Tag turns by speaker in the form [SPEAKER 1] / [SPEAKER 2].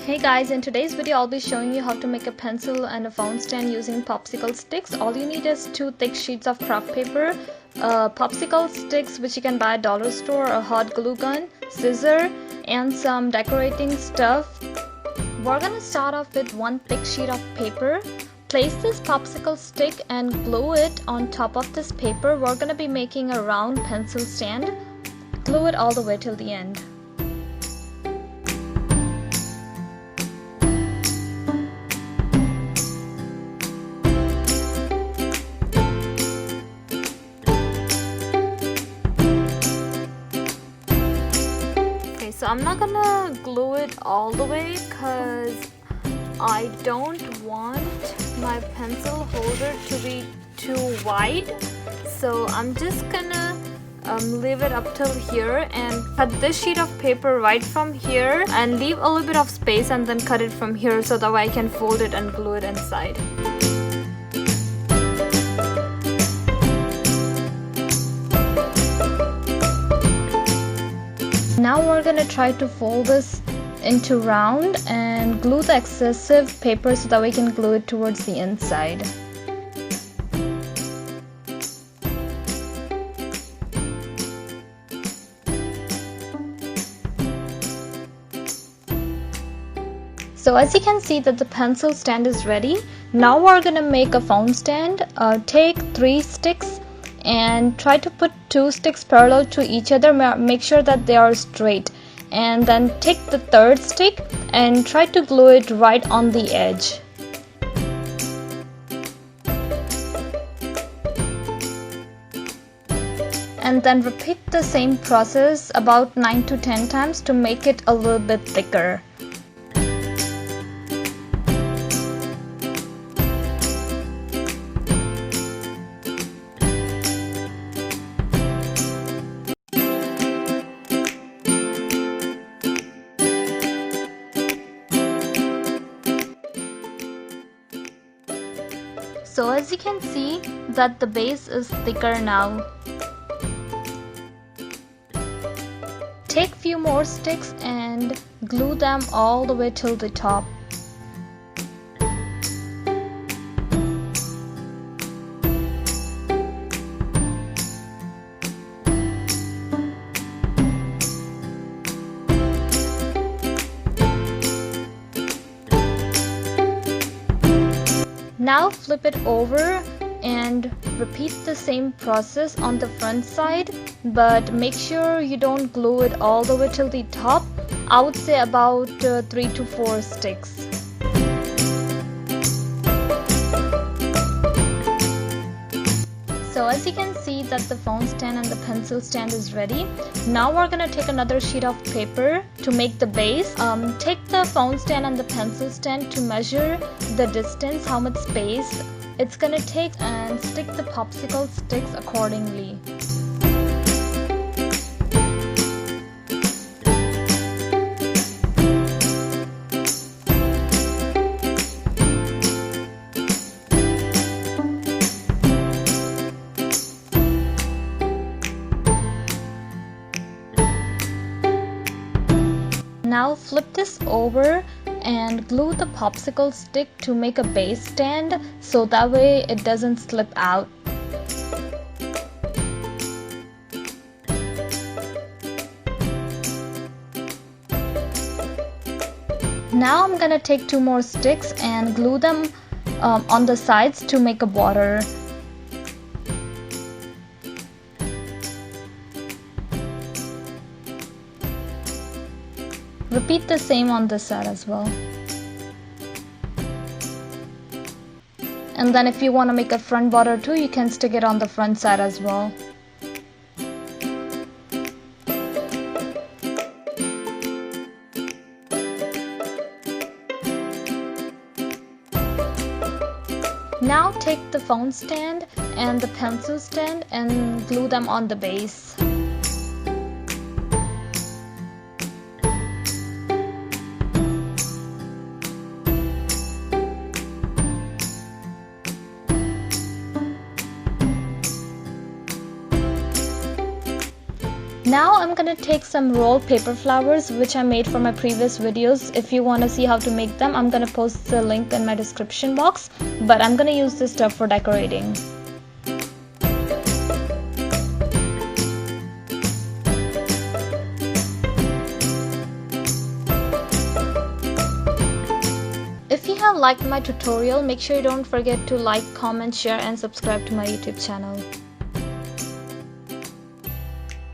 [SPEAKER 1] Hey guys, in today's video I'll be showing you how to make a pencil and a phone stand using popsicle sticks. All you need is 2 thick sheets of craft paper, popsicle sticks which you can buy at dollar store, a hot glue gun, scissor, and some decorating stuff. We're gonna start off with 1 thick sheet of paper. Place this popsicle stick and glue it on top of this paper. We're gonna be making a round pencil stand. Glue it all the way till the end. So I'm not gonna glue it all the way because I don't want my pencil holder to be too wide. So I'm just gonna leave it up till here and cut this sheet of paper right from here and leave a little bit of space and then cut it from here so that way I can fold it and glue it inside. Now we're gonna try to fold this into round and glue the excessive paper so that we can glue it towards the inside. So as you can see that the pencil stand is ready. Now we're gonna make a phone stand. Take 3 sticks and try to put 2 sticks parallel to each other. Make sure that they are straight, and then take the 3rd stick and try to glue it right on the edge. And then repeat the same process about 9 to 10 times to make it a little bit thicker. So as you can see that the base is thicker now. Take few more sticks and glue them all the way till the top. Now flip it over and repeat the same process on the front side, but make sure you don't glue it all the way till the top. I would say about 3 to 4 sticks. So as you can see that the phone stand and the pencil stand is ready. Now we're gonna take another sheet of paper to make the base. Take the phone stand and the pencil stand to measure the distance, how much space it's gonna take, and stick the popsicle sticks accordingly. Now flip this over and glue the popsicle stick to make a base stand so that way it doesn't slip out. Now I'm gonna take 2 more sticks and glue them on the sides to make a border. Repeat the same on this side as well. And then if you want to make a front border too, you can stick it on the front side as well. Now take the phone stand and the pencil stand and glue them on the base. Now I'm gonna take some rolled paper flowers which I made for my previous videos. If you want to see how to make them, I'm gonna post the link in my description box, but I'm gonna use this stuff for decorating. If you have liked my tutorial, make sure you don't forget to like, comment, share and subscribe to my YouTube channel.